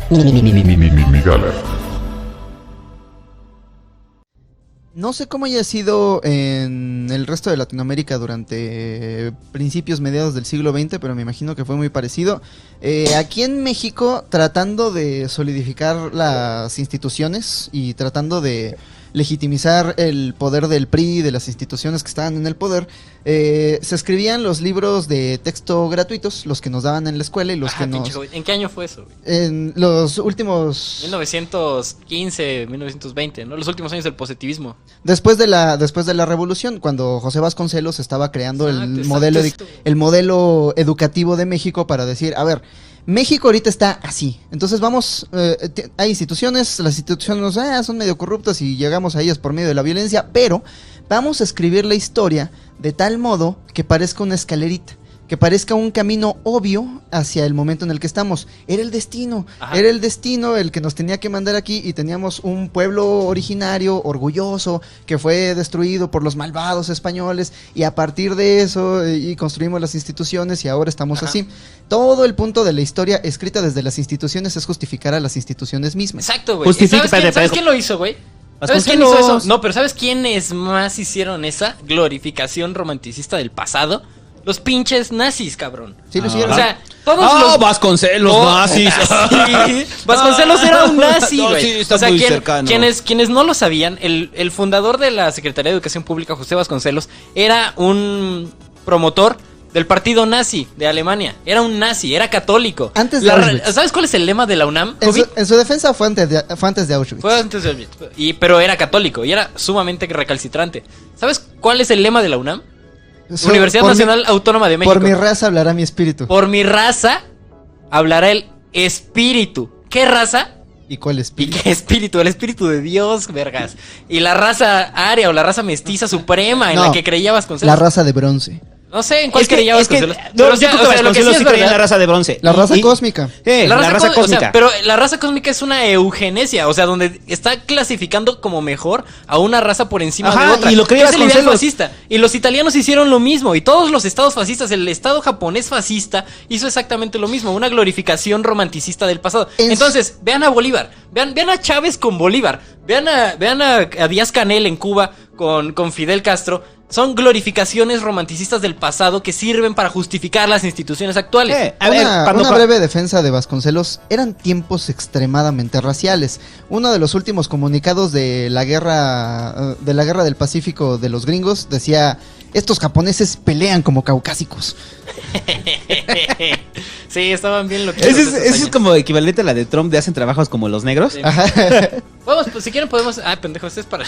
Migala. No sé cómo haya sido en el resto de Latinoamérica durante principios, mediados del siglo XX, pero me imagino que fue muy parecido. Aquí en México, tratando de solidificar las instituciones y tratando de legitimizar el poder del PRI, de las instituciones que estaban en el poder, se escribían los libros de texto gratuitos, los que nos daban en la escuela y los que nos... ¿En qué año fue eso, güey? En los últimos... 1915, 1920, ¿no? Los últimos años del positivismo. Después de la Revolución, cuando José Vasconcelos estaba creando el modelo educativo de México para decir, a ver, México ahorita está así, entonces vamos, hay instituciones, las instituciones son medio corruptas y llegamos a ellas por medio de la violencia, pero vamos a escribir la historia de tal modo que parezca una escalerita, que parezca un camino obvio hacia el momento en el que estamos. Era el destino, el que nos tenía que mandar aquí, y teníamos un pueblo originario, orgulloso, que fue destruido por los malvados españoles, y a partir de eso y construimos las instituciones y ahora estamos así. Todo el punto de la historia escrita desde las instituciones es justificar a las instituciones mismas. Exacto, güey. ¿Sabes quién lo hizo, güey? ¿Sabes quién hizo eso? No, pero ¿sabes quiénes más hicieron esa glorificación romanticista del pasado? Los pinches nazis, cabrón. Sí, lo hicieron. O sea, todos los... Vasconcelos, nazis. Sí. Vasconcelos era un nazi, güey. Sí, está muy cercano. Quienes no lo sabían, el fundador de la Secretaría de Educación Pública, José Vasconcelos, era un promotor del partido nazi de Alemania. Era un nazi, era católico. Antes de Auschwitz. ¿Sabes cuál es el lema de la UNAM? En su defensa fue antes de Auschwitz. Fue antes de Auschwitz. Pero era católico y era sumamente recalcitrante. ¿Sabes cuál es el lema de la UNAM? Universidad Nacional Autónoma de México. Por mi raza hablará mi espíritu. Por mi raza hablará el espíritu. ¿Qué raza? ¿Y cuál espíritu? ¿Y qué espíritu? El espíritu de Dios, vergas. Y la raza aria o la raza mestiza suprema en la que creía Vasconcelos. La raza de bronce. No sé en cuál creía Vasconcelos. Yo creo que Vasconcelos sí creía en la raza de bronce. La raza cósmica. La raza cósmica. O sea, pero la raza cósmica es una eugenesia, o sea, donde está clasificando como mejor a una raza por encima de otra. Y lo creía es el ideal fascista. Y los italianos hicieron lo mismo. Y todos los estados fascistas, el estado japonés fascista hizo exactamente lo mismo. Una glorificación romanticista del pasado. Entonces, vean a Bolívar. Vean a Chávez con Bolívar. Vean a Díaz Canel en Cuba con Fidel Castro. Son glorificaciones romanticistas del pasado que sirven para justificar las instituciones actuales. Una breve defensa de Vasconcelos. Eran tiempos extremadamente raciales. Uno de los últimos comunicados de la guerra del Pacífico de los gringos decía: estos japoneses pelean como caucásicos. Sí, estaban bien loquitos. Ese es como equivalente a la de Trump de hacen trabajos como los negros. Sí. Vamos, pues si quieren podemos... pendejo, este es para...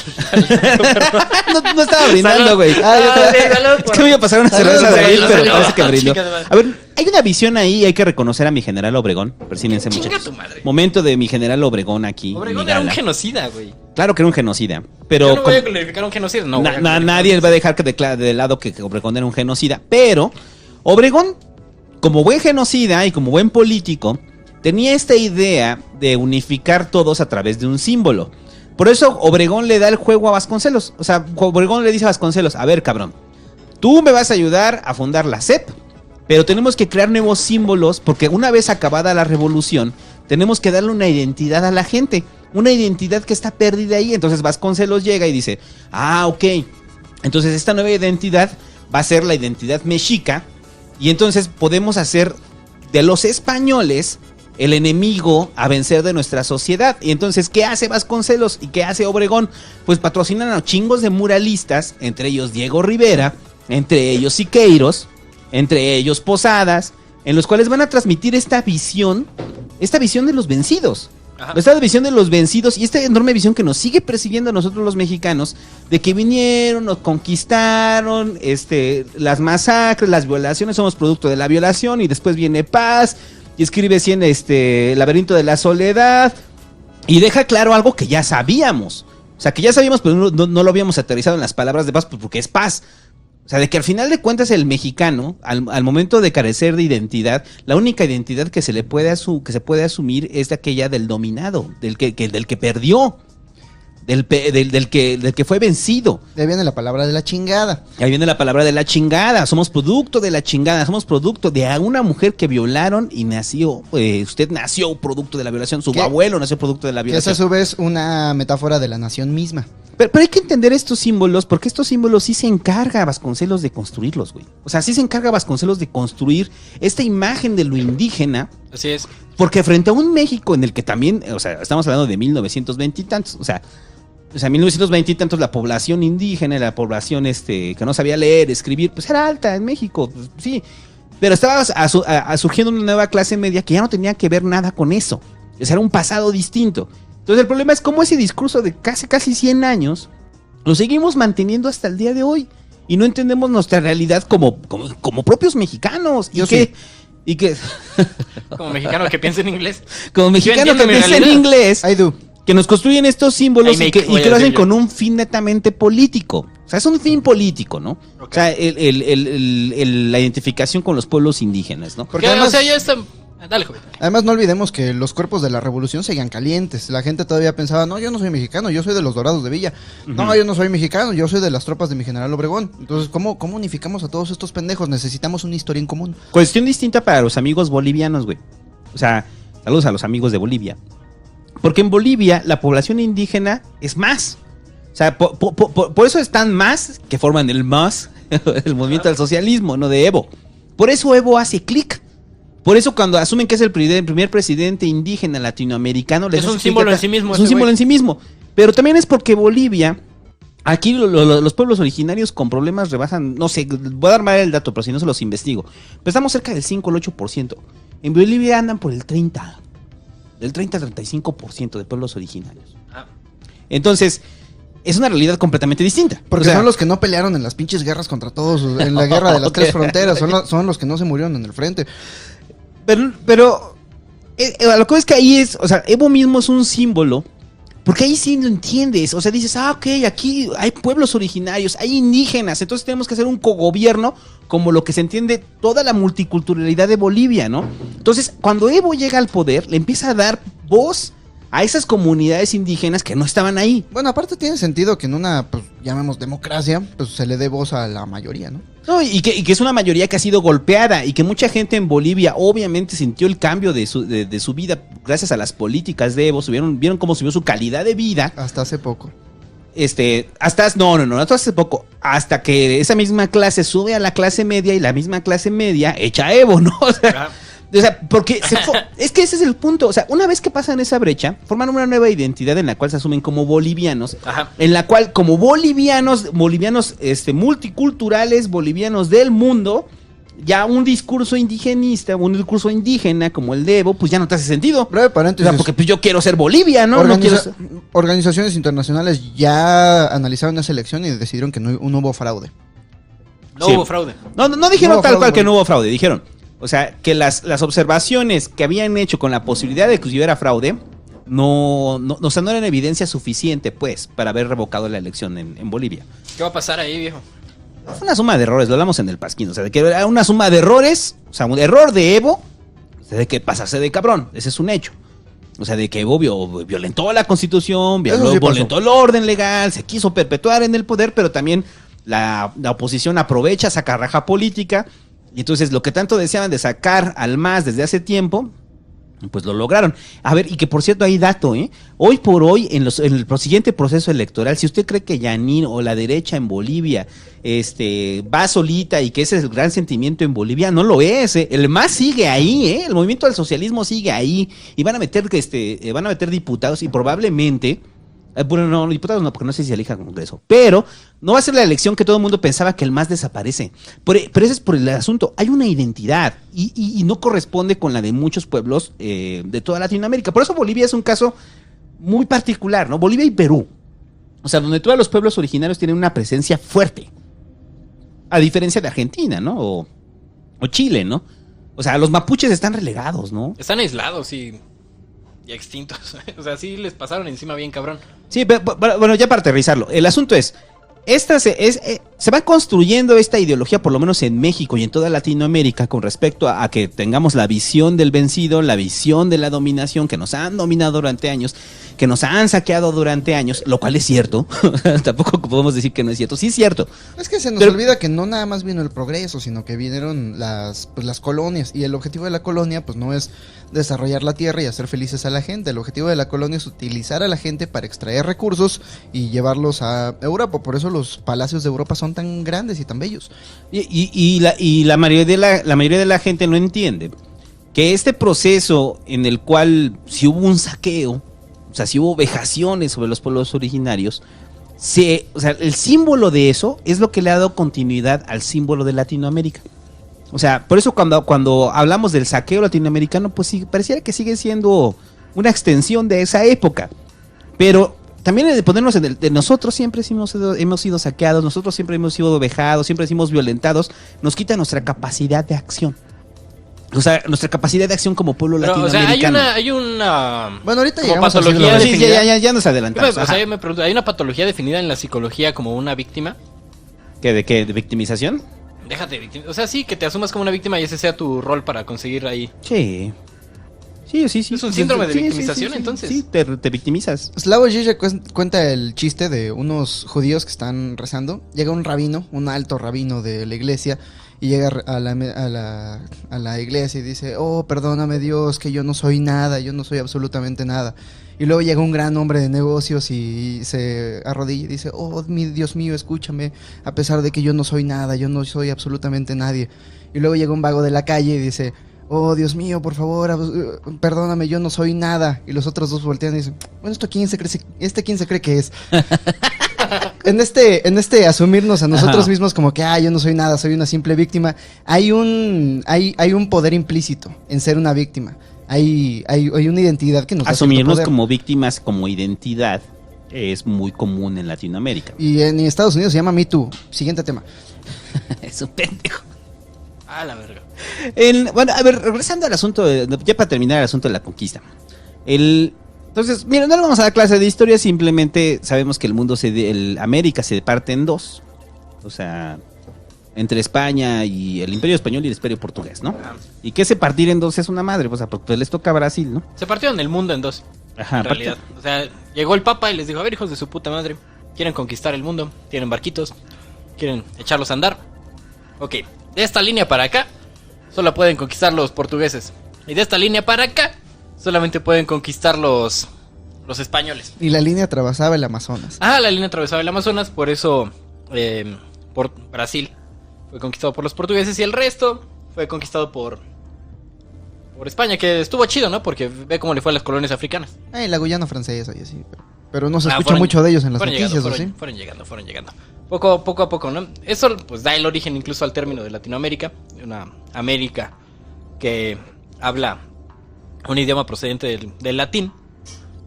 no estaba brindando, güey. Es que me iba a pasar una cerveza de ahí, pero parece que brindo. A ver, hay una visión ahí, hay que reconocer a mi general Obregón. Persínense, muchachos. Tu madre. Momento de mi general Obregón aquí. Obregón era un genocida, güey. Claro que era un genocida, pero... Yo no voy a glorificar un genocida, no. Nadie va a dejar que de lado que Obregón era un genocida, pero Obregón, como buen genocida y como buen político, tenía esta idea de unificar todos a través de un símbolo. Por eso Obregón le da el juego a Vasconcelos. O sea, Obregón le dice a Vasconcelos: a ver, cabrón, tú me vas a ayudar a fundar la SEP, pero tenemos que crear nuevos símbolos, porque una vez acabada la revolución, tenemos que darle una identidad a la gente, una identidad que está perdida ahí. Entonces Vasconcelos llega y dice: ok, entonces esta nueva identidad va a ser la identidad mexica, y entonces podemos hacer de los españoles el enemigo a vencer de nuestra sociedad. Y entonces, ¿qué hace Vasconcelos y qué hace Obregón? Pues patrocinan a chingos de muralistas, entre ellos Diego Rivera, entre ellos Siqueiros, entre ellos Posadas, en los cuales van a transmitir esta visión de los vencidos. Ajá. Esta visión de los vencidos y esta enorme visión que nos sigue persiguiendo a nosotros los mexicanos, de que vinieron, nos conquistaron, las masacres, las violaciones, somos producto de la violación, y después viene paz, y escribe así en Laberinto de la Soledad, y deja claro algo que ya sabíamos. O sea, que ya sabíamos, pero no lo habíamos aterrizado en las palabras de paz, pues porque es paz. O sea, de que al final de cuentas el mexicano, al momento de carecer de identidad, la única identidad que se puede asumir es de aquella del dominado, del que perdió. del que fue vencido. De ahí viene la palabra de la chingada. Ahí viene la palabra de la chingada. Somos producto de la chingada. Somos producto de una mujer que violaron y nació. Usted nació producto de la violación. Su abuelo nació producto de la violación. Que es a su vez una metáfora de la nación misma. Pero hay que entender estos símbolos, porque estos símbolos sí se encarga Vasconcelos de construirlos, güey. O sea, sí se encarga Vasconcelos de construir esta imagen de lo indígena. Así es. Porque frente a un México en el que también, o sea, estamos hablando de 1920 y tantos, o sea, 1920 y tantos, la población indígena, la población que no sabía leer, escribir, pues era alta en México, pues, sí. Pero estaba surgiendo una nueva clase media que ya no tenía que ver nada con eso. O sea, era un pasado distinto. Entonces el problema es cómo ese discurso de casi 100 años lo seguimos manteniendo hasta el día de hoy. Y no entendemos nuestra realidad como propios mexicanos. Y que como mexicano que piensa en inglés. Como mexicano que piensa en inglés. I do. Que nos construyen estos símbolos y que lo hacen con un fin netamente político. O sea, es un fin político, ¿no? Okay. O sea, la identificación con los pueblos indígenas, ¿no? Porque además, o sea, ya está... Dale, joven. Además, no olvidemos que los cuerpos de la revolución seguían calientes. La gente todavía pensaba, no, yo no soy mexicano, yo soy de los Dorados de Villa. Uh-huh. No, yo no soy mexicano, yo soy de las tropas de mi general Obregón. Entonces, ¿cómo unificamos a todos estos pendejos? Necesitamos una historia en común. Cuestión distinta para los amigos bolivianos, güey. O sea, saludos a los amigos de Bolivia. Porque en Bolivia la población indígena es más. O sea, por eso están más que forman el MAS, el movimiento del socialismo, no de Evo. Por eso Evo hace clic. Por eso cuando asumen que es el primer presidente indígena latinoamericano... Es un símbolo en sí mismo. Es un símbolo en sí mismo. Pero también es porque Bolivia... Aquí los pueblos originarios con problemas rebasan... No sé, voy a dar mal el dato, pero si no se los investigo. Pero estamos cerca del 5 al 8%. En Bolivia andan por el 30. Del 30 al 35% de pueblos originarios. Entonces... Es una realidad completamente distinta. Porque son los que no pelearon en las pinches guerras contra todos. En la guerra de las tres fronteras. Son los que no se murieron en el frente. Pero lo que es que ahí es, o sea, Evo mismo es un símbolo, porque ahí sí lo entiendes, o sea, dices, ok, aquí hay pueblos originarios, hay indígenas, entonces tenemos que hacer un cogobierno como lo que se entiende toda la multiculturalidad de Bolivia, ¿no? Entonces, cuando Evo llega al poder, le empieza a dar voz a esas comunidades indígenas que no estaban ahí. Bueno, aparte tiene sentido que en una, pues, llamemos democracia, pues se le dé voz a la mayoría, ¿no? No, y que es una mayoría que ha sido golpeada y que mucha gente en Bolivia obviamente sintió el cambio de su vida gracias a las políticas de Evo. Vieron cómo subió su calidad de vida. Hasta hace poco. No hace poco. Hasta que esa misma clase sube a la clase media y la misma clase media echa a Evo, ¿no? O sea, porque es que ese es el punto. O sea, una vez que pasan esa brecha, forman una nueva identidad en la cual se asumen como bolivianos. Ajá. En la cual, como bolivianos multiculturales, bolivianos del mundo, ya un discurso indigenista, un discurso indígena como el de Evo, pues ya no te hace sentido. Breve paréntesis. O sea, porque pues yo quiero ser Bolivia, ¿no? Organizaciones internacionales ya analizaron esa elección y decidieron que no hubo fraude. No hubo fraude. No dijeron tal cual que no hubo fraude, dijeron. O sea, que las observaciones que habían hecho con la posibilidad de que hubiera fraude no eran evidencia suficiente, pues, para haber revocado la elección en Bolivia. ¿Qué va a pasar ahí, viejo? Fue una suma de errores, lo hablamos en el Pasquín. O sea, de que era una suma de errores, o sea, un error de Evo, o sea, de que pasarse de cabrón, ese es un hecho. O sea, de que Evo violentó la Constitución, violentó el orden legal, se quiso perpetuar en el poder, pero también la oposición aprovecha esa carraja política. Y entonces lo que tanto deseaban de sacar al MAS desde hace tiempo, pues lo lograron. A ver, y que por cierto hay dato, hoy por hoy, en el siguiente proceso electoral, si usted cree que Yanin o la derecha en Bolivia va solita y que ese es el gran sentimiento en Bolivia, no lo es. El MAS sigue ahí, el movimiento del socialismo sigue ahí, y van a meter diputados y probablemente... Bueno, no, diputados no, porque no sé si se elija Congreso. Pero no va a ser la elección que todo el mundo pensaba que el MAS desaparece. Pero ese es por el asunto. Hay una identidad y no corresponde con la de muchos pueblos de toda Latinoamérica. Por eso Bolivia es un caso muy particular, ¿no? Bolivia y Perú. O sea, donde todos los pueblos originarios tienen una presencia fuerte. A diferencia de Argentina, ¿no? O Chile, ¿no? O sea, los mapuches están relegados, ¿no? Están aislados y extintos. O sea, sí les pasaron encima bien cabrón. Sí, pero, bueno, ya para aterrizarlo. El asunto es se va construyendo esta ideología, por lo menos en México y en toda Latinoamérica, con respecto a que tengamos la visión del vencido, la visión de la dominación, que nos han dominado durante años, que nos han saqueado durante años, lo cual es cierto. Tampoco podemos decir que no es cierto. Sí es cierto. Es que se nos olvida que no nada más vino el progreso, sino que vinieron las colonias. Y el objetivo de la colonia pues no es desarrollar la tierra y hacer felices a la gente. El objetivo de la colonia es utilizar a la gente para extraer recursos y llevarlos a Europa. Por eso los palacios de Europa son tan grandes y tan bellos. Y la mayoría de la gente no entiende que este proceso en el cual si hubo un saqueo, o sea, si hubo vejaciones sobre los pueblos originarios, o sea, el símbolo de eso es lo que le ha dado continuidad al símbolo de Latinoamérica. O sea, por eso cuando hablamos del saqueo latinoamericano, pues sí, pareciera que sigue siendo una extensión de esa época. Pero también de ponernos de nosotros siempre hemos sido saqueados, nosotros siempre hemos sido vejados, siempre hemos sido violentados, nos quita nuestra capacidad de acción. O sea, nuestra capacidad de acción como pueblo latinoamericano. O sea, hay una bueno, ahorita como llegamos patología a definida. Ya nos adelantamos. O sea, yo me pregunto, ¿hay una patología definida en la psicología como una víctima? ¿De qué? ¿De victimización? Déjate de víctima. O sea, sí, que te asumas como una víctima y ese sea tu rol para conseguir ahí. Sí. Sí. Es un síndrome de victimización, entonces. Sí, te victimizas. Slavoj Žižek cuenta el chiste de unos judíos que están rezando. Llega un rabino, un alto rabino de la iglesia, y llega a la iglesia y dice: oh, perdóname Dios, que yo no soy nada, yo no soy absolutamente nada. Y luego llega un gran hombre de negocios y se arrodilla y dice: oh, Dios mío, escúchame, a pesar de que yo no soy nada, yo no soy absolutamente nadie. Y luego llega un vago de la calle y dice: oh, Dios mío, por favor, perdóname, yo no soy nada. Y los otros dos voltean y dicen: bueno, ¿quién se cree que es? En este asumirnos a nosotros mismos como que yo no soy nada, soy una simple víctima, hay un poder implícito en ser una víctima. Hay una identidad que nos da asumirnos como víctimas como identidad es muy común en Latinoamérica. Y en Estados Unidos se llama Me Too. Siguiente tema. Es un pendejo. La verga. Bueno, a ver, regresando al asunto, ya para terminar el asunto de la conquista. Entonces, mira, no le vamos a dar clase de historia, simplemente sabemos que el mundo, América se parte en dos. O sea, entre España y el Imperio Español y el Imperio Portugués, ¿no? Y que ese partir en dos es una madre, o sea, porque pues les toca a Brasil, ¿no? Se partieron el mundo en dos. Ajá, en realidad. O sea, llegó el Papa y les dijo: a ver, hijos de su puta madre, quieren conquistar el mundo, tienen barquitos, quieren echarlos a andar. Ok, de esta línea para acá solo pueden conquistar los portugueses. Y de esta línea para acá solamente pueden conquistar los españoles. Y la línea atravesaba el Amazonas. La línea atravesaba el Amazonas, por eso por Brasil fue conquistado por los portugueses y el resto fue conquistado por España, que estuvo chido, ¿no? Porque ve cómo le fue a las colonias africanas. La Guyana francesa y así. Pero no se escucha mucho de ellos en las noticias, ¿o sí? Fueron llegando. Poco a poco, ¿no? Eso pues da el origen incluso al término de Latinoamérica, una América que habla un idioma procedente del latín,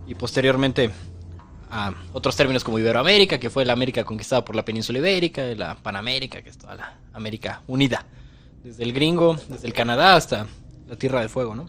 y posteriormente a otros términos como Iberoamérica, que fue la América conquistada por la península ibérica, la Panamérica, que es toda la América unida, desde el gringo, desde el Canadá hasta la Tierra del Fuego, ¿no?